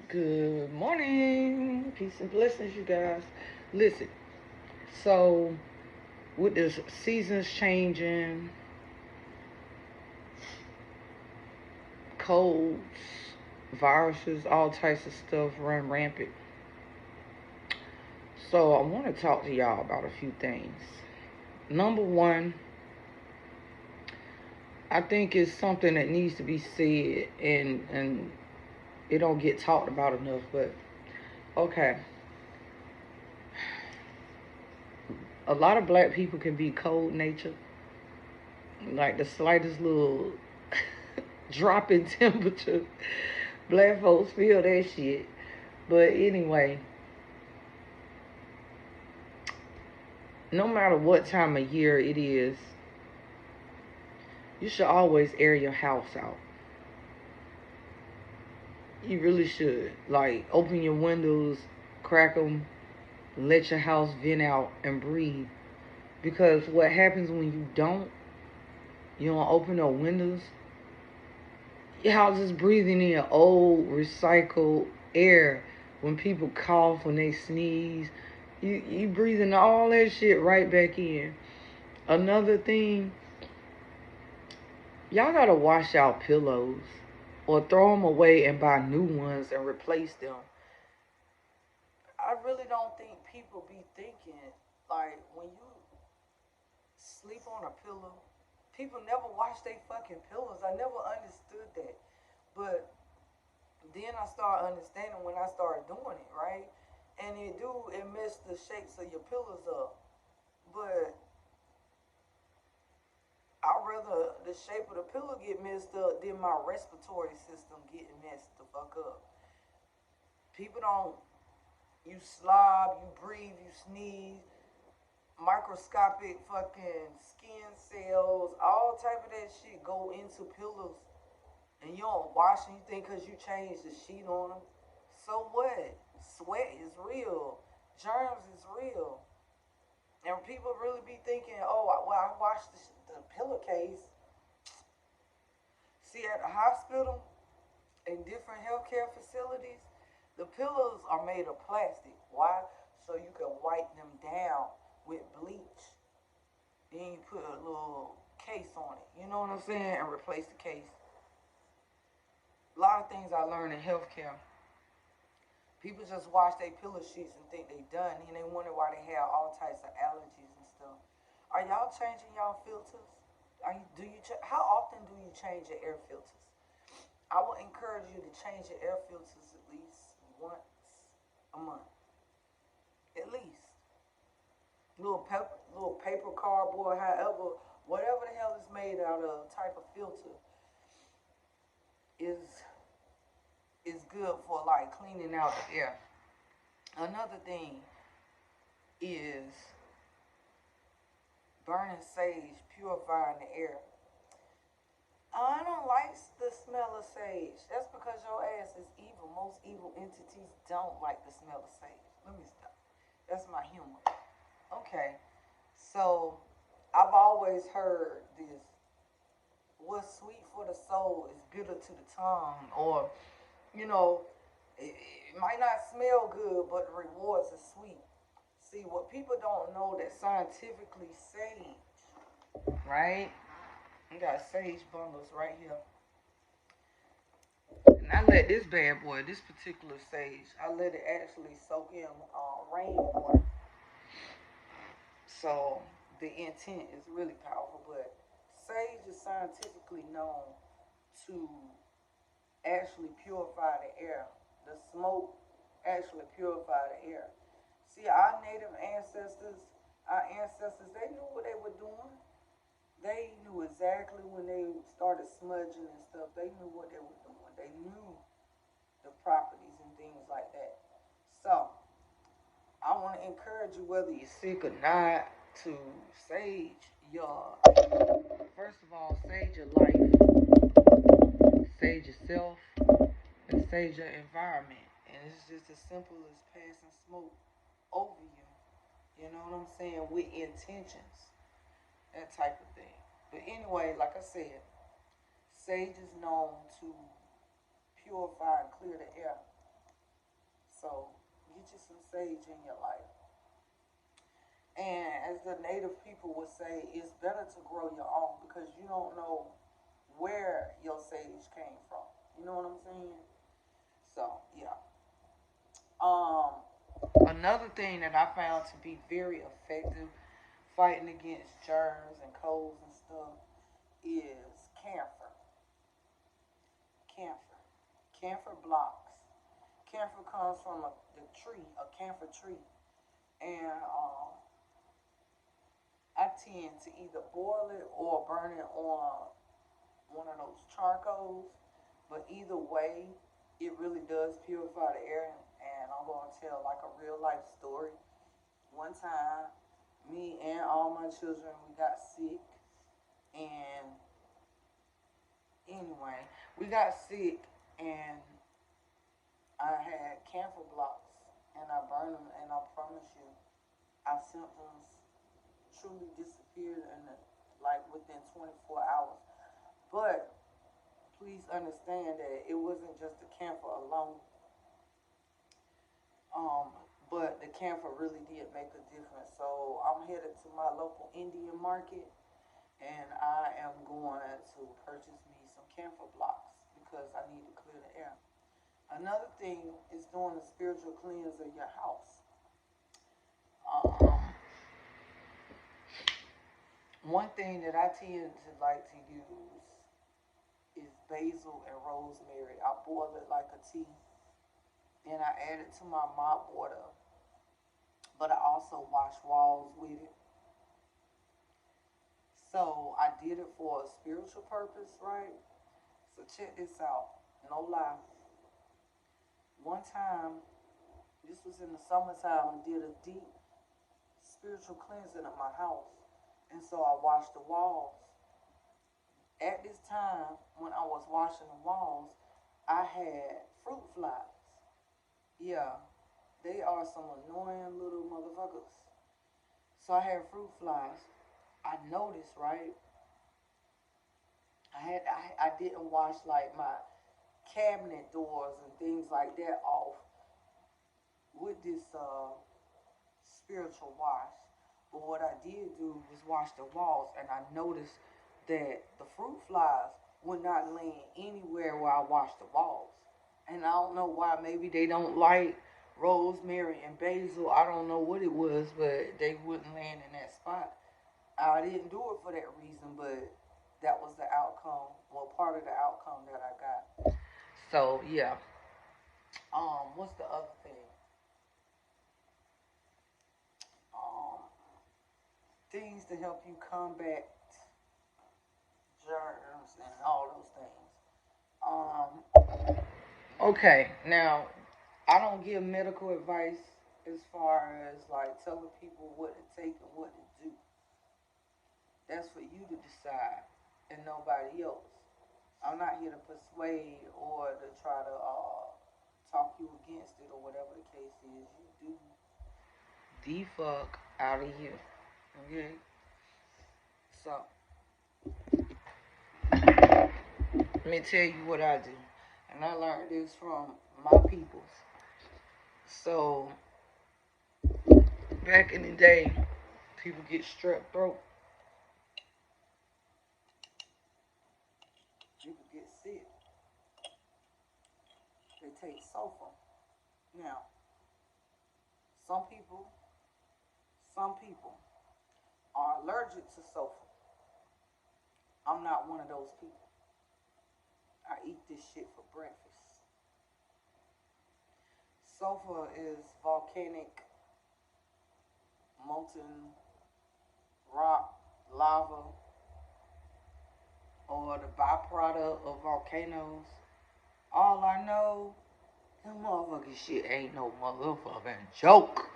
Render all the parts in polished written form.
Good morning. Peace and blessings, you guys. Listen, so with the seasons changing, colds, viruses, all types of stuff run rampant. So I want to talk to y'all about a few things. Number one, I think it's something that needs to be said and it don't get talked about enough, but okay. A lot of black people can be cold natured. Like the slightest little drop in temperature, black folks feel that shit. But anyway, no matter what time of year it is, you should always air your house out. You really should. Like, open your windows, crack them, let your house vent out and breathe. Because what happens when you don't open no windows, your house is breathing in old, recycled air. When people cough, when they sneeze, you breathing all that shit right back in. Another thing, y'all gotta wash out pillows or throw them away and buy new ones and replace them. I really don't think people be thinking, like, when you sleep on a pillow, people never wash their fucking pillows. I never understood that. But then I started understanding when I started doing it, right? And it messed the shapes of your pillows up. But I'd rather the shape of the pillow get messed up than my respiratory system getting messed the fuck up. People don't, you slob, you breathe, you sneeze, microscopic fucking skin cells, all type of that shit go into pillows. And you don't wash them, you think because you changed the sheet on them. So what? Sweat is real. Germs is real. And people really be thinking, oh, well, I washed the pillowcase. See, at the hospital and different healthcare facilities, the pillows are made of plastic. Why? So you can wipe them down with bleach. Then you put a little case on it. You know what I'm saying? And replace the case. A lot of things I learned in healthcare. People just wash their pillow sheets and think they done, and they wonder why they have all types of allergies and stuff. Are y'all changing y'all filters? How often do you change your air filters? I would encourage you to change your air filters at least once a month, at least. Little paper, cardboard, however, whatever the hell is made out of type of filter is is good for like cleaning out the air. Another thing is burning sage, purifying the air. I don't like the smell of sage. That's because your ass is evil. Most evil entities don't like the smell of sage. Let me stop. That's my humor. Okay. So I've always heard this: what's sweet for the soul is bitter to the tongue. Or, you know, it might not smell good, but the rewards are sweet. See, what people don't know that scientifically sage, right? We got sage bundles right here. And I let this bad boy, this particular sage, I let it actually soak in rainwater. So the intent is really powerful. But sage is scientifically known to actually purify the air. The smoke actually purify the air. See, our ancestors, they knew what they were doing. They knew exactly when they started smudging and stuff. They knew what they were doing. They knew the properties and things like that. So, I want to encourage you, whether you're sick or not, to sage your, first of all, sage your life, sage yourself, and sage your environment. And it's just as simple as passing smoke over you. You know what I'm saying? With intentions, that type of thing. But anyway, like I said, sage is known to purify and clear the air. sage in your life. And as the native people would say, it's better to grow your own because you don't know where your sage came from. You know what I'm saying? So yeah. Um, Another thing that I found to be very effective fighting against germs and colds and stuff is camphor. Camphor. Camphor blocks. Camphor comes from the tree, a camphor tree. And I tend to either boil it or burn it on one of those charcoals. But either way, it really does purify the air. And I'm going to tell like a real life story. One time, me and all my children, we got sick. And anyway, we got sick and I had camphor blocks and I burned them, and I promise you, our symptoms truly disappeared like within 24 hours. But please understand that it wasn't just the camphor alone. Um, but the camphor really did make a difference. So I'm headed to my local Indian market, and I am going to purchase me some camphor blocks because I need to clear the air. Another thing is doing a spiritual cleanse of your house. Um, One thing that I tend to like to use is basil and rosemary. I boil it like a tea, and I add it to my mop water. But I also wash walls with it. So I did it for a spiritual purpose, right? So check this out. No lie. One time, this was in the summertime, I did a deep spiritual cleansing of my house. And so I washed the walls. At this time, when I was washing the walls, I had fruit flies. Yeah, they are some annoying little motherfuckers. So I had fruit flies. I noticed, right? I didn't wash like my cabinet doors and things like that off with this spiritual wash. But what I did do was wash the walls, and I noticed that the fruit flies were not laying anywhere where I washed the walls. And I don't know why. Maybe they don't like rosemary and basil. I don't know what it was, but they wouldn't land in that spot. I didn't do it for that reason, but that was the outcome. Well, part of the outcome that I got. So yeah. What's the other thing? Um, Things to help you combat germs and all those things. Okay, now I don't give medical advice as far as like telling people what to take and what to do. That's for you to decide and nobody else. I'm not here to persuade or to try to talk you against it or whatever the case is. You do the fuck out of here. Okay? So, let me tell you what I do. And I learned this from my peoples. So, back in the day, people get strep throat. People get sick. They take sulfur. Now, some people, some people are allergic to sulfur. I'm not one of those people. I eat this shit for breakfast. Sulfur is volcanic molten rock, lava, or the byproduct of volcanoes. All I know, that motherfucking shit ain't no motherfucking joke.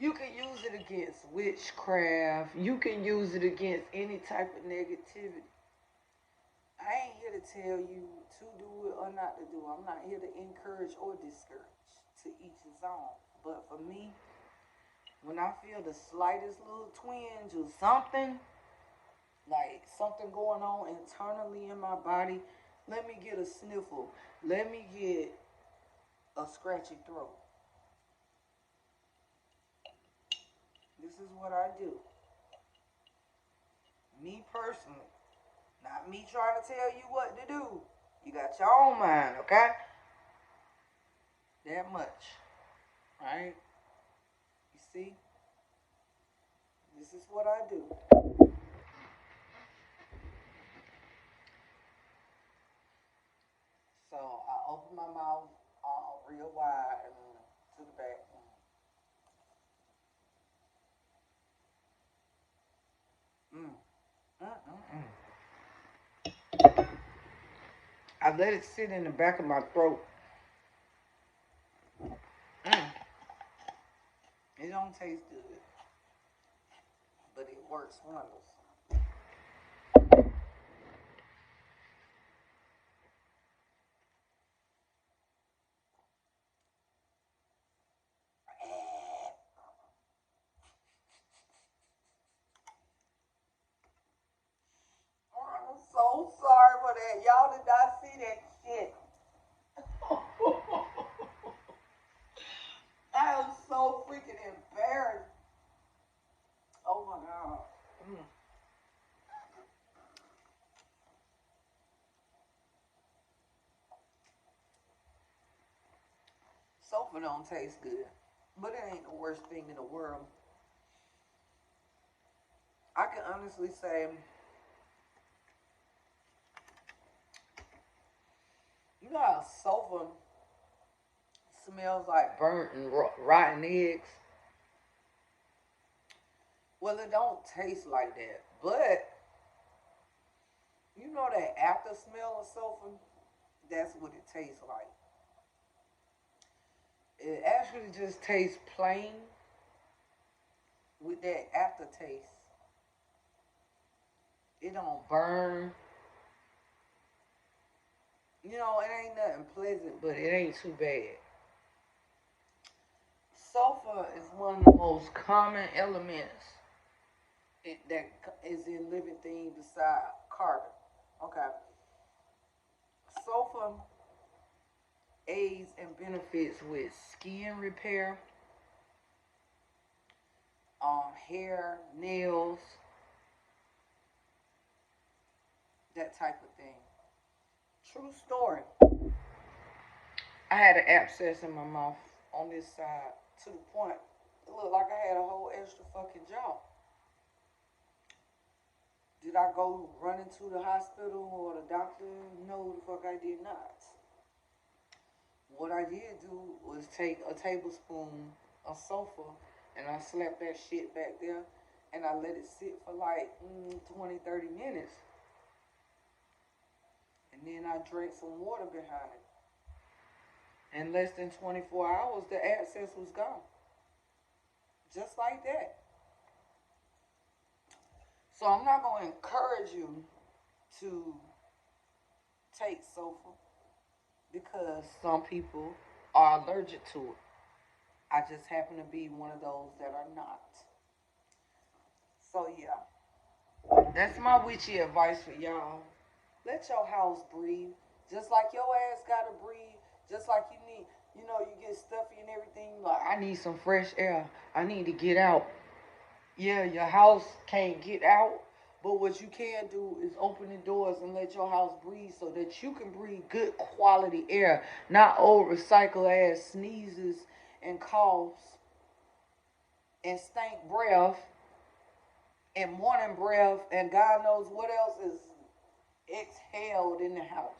You can use it against witchcraft. You can use it against any type of negativity. I ain't here to tell you to do it or not to do it. I'm not here to encourage or discourage. To each his own. But for me, when I feel the slightest little twinge or something, like something going on internally in my body, let me get a sniffle. Let me get a scratchy throat. This is what I do. Me personally. Not me trying to tell you what to do. You got your own mind, okay? That much. Right? You see? This is what I do. So I open my mouth real wide and to the back. Mm. Mm-mm-mm. I let it sit in the back of my throat. Mm. It don't taste good, but it works wonders. I'm so sorry for that. Y'all did not see that shit. I am so freaking embarrassed. Oh my god. Mm. Sofa don't taste good, but it ain't the worst thing in the world. I can honestly say, you know how sofa smells like burnt and rotten eggs? Well, it don't taste like that, but you know that after smell of sofa, that's what it tastes like. It actually just tastes plain with that aftertaste. It don't burn. You know, it ain't nothing pleasant, but it ain't too bad. Sulfur is one of the most common elements that is in living things beside carbon. Okay. Sulfur aids and benefits with skin repair, hair, nails, that type of thing. True story. I had an abscess in my mouth on this side to the point it looked like I had a whole extra fucking jaw. Did I go running to the hospital or the doctor? No, the fuck I did not. What I did do was take a tablespoon of sulfur and I slapped that shit back there and I let it sit for like 20, 30 minutes. And then I drank some water behind it. In less than 24 hours, the abscess was gone. Just like that. So I'm not going to encourage you to take sulfur because some people are allergic to it. I just happen to be one of those that are not. So yeah, that's my witchy advice for y'all. Let your house breathe. Just like your ass gotta breathe. Just like you need, you get stuffy and everything. Like, I need some fresh air. I need to get out. Yeah, your house can't get out. But what you can do is open the doors and let your house breathe so that you can breathe good quality air, not old recycled ass sneezes and coughs and stank breath and morning breath and God knows what else is exhaled in the house.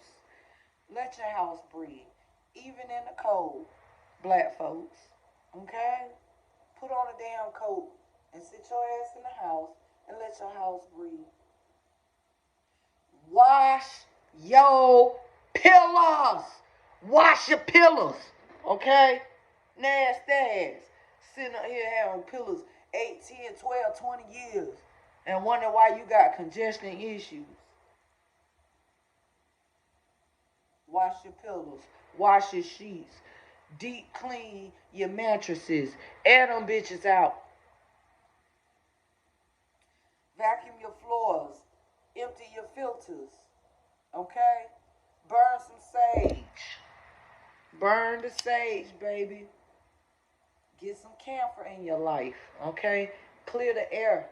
Let your house breathe, even in the cold, black folks. Okay? Put on a damn coat and sit your ass in the house and let your house breathe. Wash your pillows. Wash your pillows. Okay? Nasty ass. Sitting up here having pillows 8, 10, 12, 20 years and wonder why you got congestion issues. Wash your pillows. Wash your sheets. Deep clean your mattresses. Air them bitches out. Vacuum your floors. Empty your filters. Okay? Burn some sage. Burn the sage, baby. Get some camphor in your life. Okay? clear the air.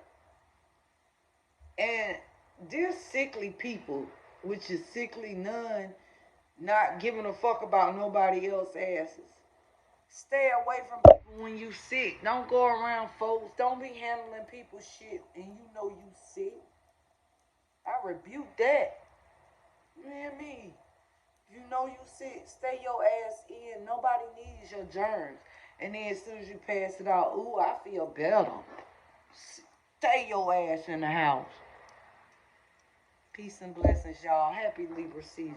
And there's sickly people, which is sickly none, not giving a fuck about nobody else's asses. Stay away from people when you sick. Don't go around folks. Don't be handling people's shit and you know you sick. I rebuke that. You hear me? You know you sick. Stay your ass in. Nobody needs your germs. And then as soon as you pass it out, ooh, I feel better. Stay your ass in the house. Peace and blessings, y'all. Happy Libra season.